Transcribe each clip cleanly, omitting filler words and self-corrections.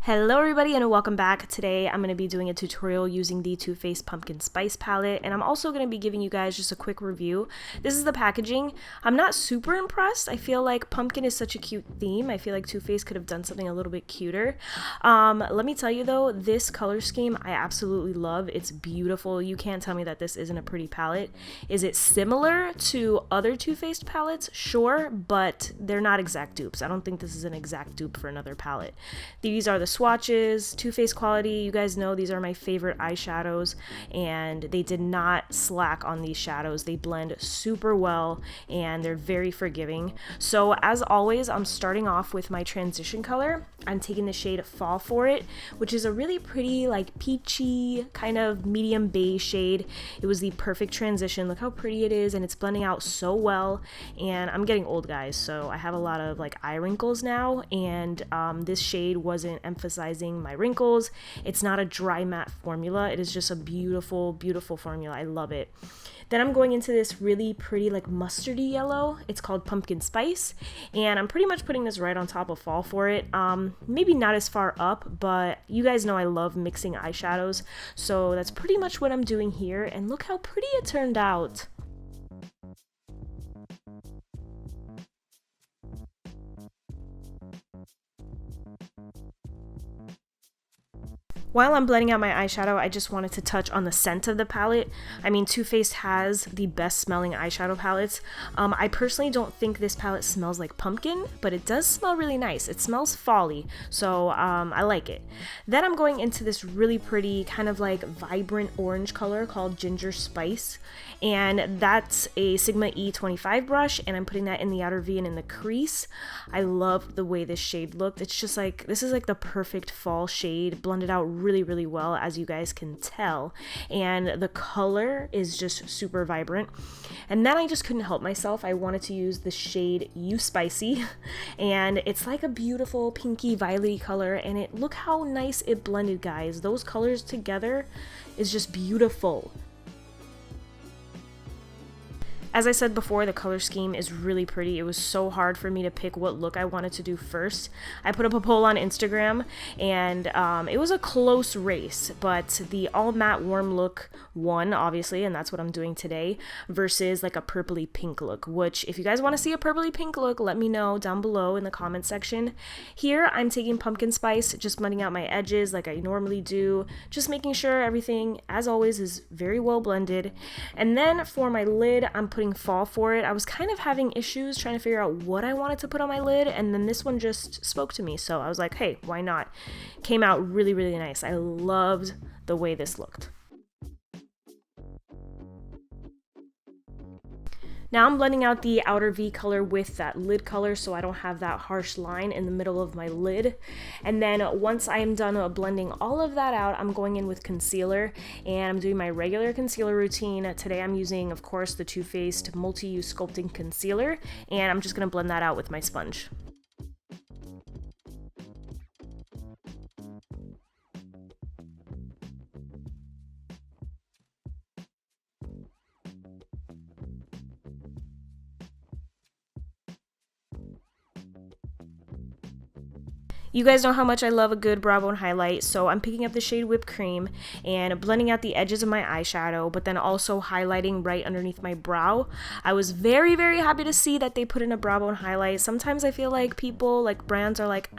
Hello everybody and welcome back. Today I'm going to be doing a tutorial using the Too Faced Pumpkin Spice palette, and I'm also going to be giving you guys just a quick review. This is the packaging. I'm not super impressed. I feel like pumpkin is such a cute theme. I feel like Too Faced could have done something a little bit cuter. Let me tell you though, this color scheme I absolutely love. It's beautiful. You can't tell me that this isn't a pretty palette. Is it similar to other Too Faced palettes? Sure, but they're not exact dupes. I don't think this is an exact dupe for another palette. These are the swatches, Too Faced quality. You guys know these are my favorite eyeshadows, and they did not slack on these shadows. They blend super well and they're very forgiving. So as always, I'm starting off with my transition color. I'm taking the shade Fall For It, which is a really pretty like peachy kind of medium beige shade. It was the perfect transition. Look how pretty it is, and it's blending out so well. And I'm getting old, guys, so I have a lot of like eye wrinkles now, and this shade wasn't emphasizing my wrinkles. It's not a dry matte formula. It is just a beautiful, beautiful formula. I love it. Then I'm going into this really pretty like mustardy yellow. It's called Pumpkin Spice, and I'm pretty much putting this right on top of Fall For It. Maybe not as far up, but you guys know I love mixing eyeshadows, so that's pretty much what I'm doing here, and look how pretty it turned out. While I'm blending out my eyeshadow, I just wanted to touch on the scent of the palette. I mean, Too Faced has the best smelling eyeshadow palettes. I personally don't think this palette smells like pumpkin, but it does smell really nice. It smells fall-y, so I like it. Then I'm going into this really pretty kind of like vibrant orange color called Ginger Spice, and that's a Sigma E25 brush, and I'm putting that in the outer V and in the crease. I love the way this shade looked. It's just like, this is like the perfect fall shade, blended out really well, as you guys can tell, and the color is just super vibrant. And then I just couldn't help myself. I wanted to use the shade You Spicy, and it's like a beautiful pinky violet color, and look how nice it blended, guys. Those colors together is just beautiful. As I said before, the color scheme is really pretty. It was so hard for me to pick what look I wanted to do first. I put up a poll on Instagram, and it was a close race, but the all matte warm look won, obviously, and that's what I'm doing today, versus like a purpley pink look, which if you guys want to see a purpley pink look, let me know down below in the comment section. Here, I'm taking Pumpkin Spice, just blending out my edges like I normally do, just making sure everything, as always, is very well blended. And then for my lid, I'm putting Fall For It. I was kind of having issues trying to figure out what I wanted to put on my lid, and then this one just spoke to me, so I was like, hey, why not? Came out really nice. I loved the way this looked. Now I'm blending out the outer V color with that lid color so I don't have that harsh line in the middle of my lid. And then once I am done blending all of that out, I'm going in with concealer, and I'm doing my regular concealer routine. Today I'm using, of course, the Too Faced Multi-Use Sculpting Concealer, and I'm just going to blend that out with my sponge. You guys know how much I love a good brow bone highlight, so I'm picking up the shade Whipped Cream and blending out the edges of my eyeshadow, but then also highlighting right underneath my brow. I was very happy to see that they put in a brow bone highlight. Sometimes I feel like people, like brands, are like,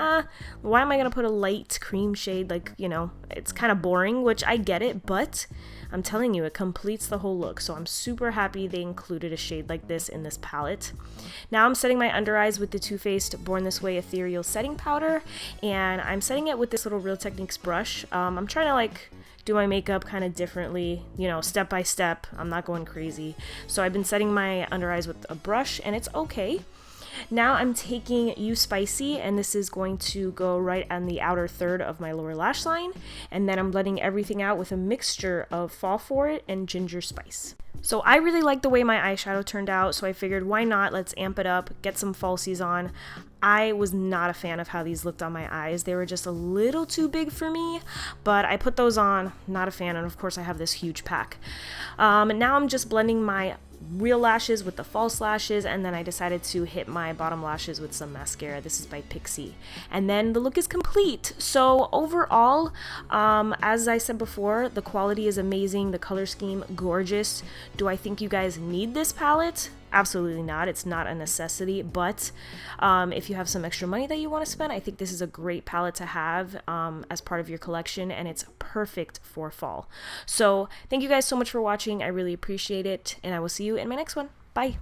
why am I gonna put a light cream shade? Like, you know, it's kind of boring, which I get it, but I'm telling you, it completes the whole look, so I'm super happy they included a shade like this in this palette. Now I'm setting my under eyes with the Too Faced Born This Way Ethereal Setting Powder, and I'm setting it with this little Real Techniques brush. I'm trying to like do my makeup kind of differently, you know, step by step. I'm not going crazy. So I've been setting my under eyes with a brush, and it's okay. Now I'm taking You Spicy, and this is going to go right on the outer third of my lower lash line, and then I'm blending everything out with a mixture of Fall For It and Ginger Spice. So I really like the way my eyeshadow turned out, so I figured why not, let's amp it up, get some falsies on. I was not a fan of how these looked on my eyes. They were just a little too big for me, but I put those on, not a fan, and of course I have this huge pack. Now I'm just blending my real lashes with the false lashes, and then I decided to hit my bottom lashes with some mascara. This is by PIXI. And then the look is complete. So overall, as I said before, the quality is amazing, the color scheme gorgeous. Do I think you guys need this palette? Absolutely not. It's not a necessity, but if you have some extra money that you want to spend, I think this is a great palette to have as part of your collection, and it's perfect for fall. So thank you guys so much for watching. I really appreciate it, and I will see you in my next one. Bye.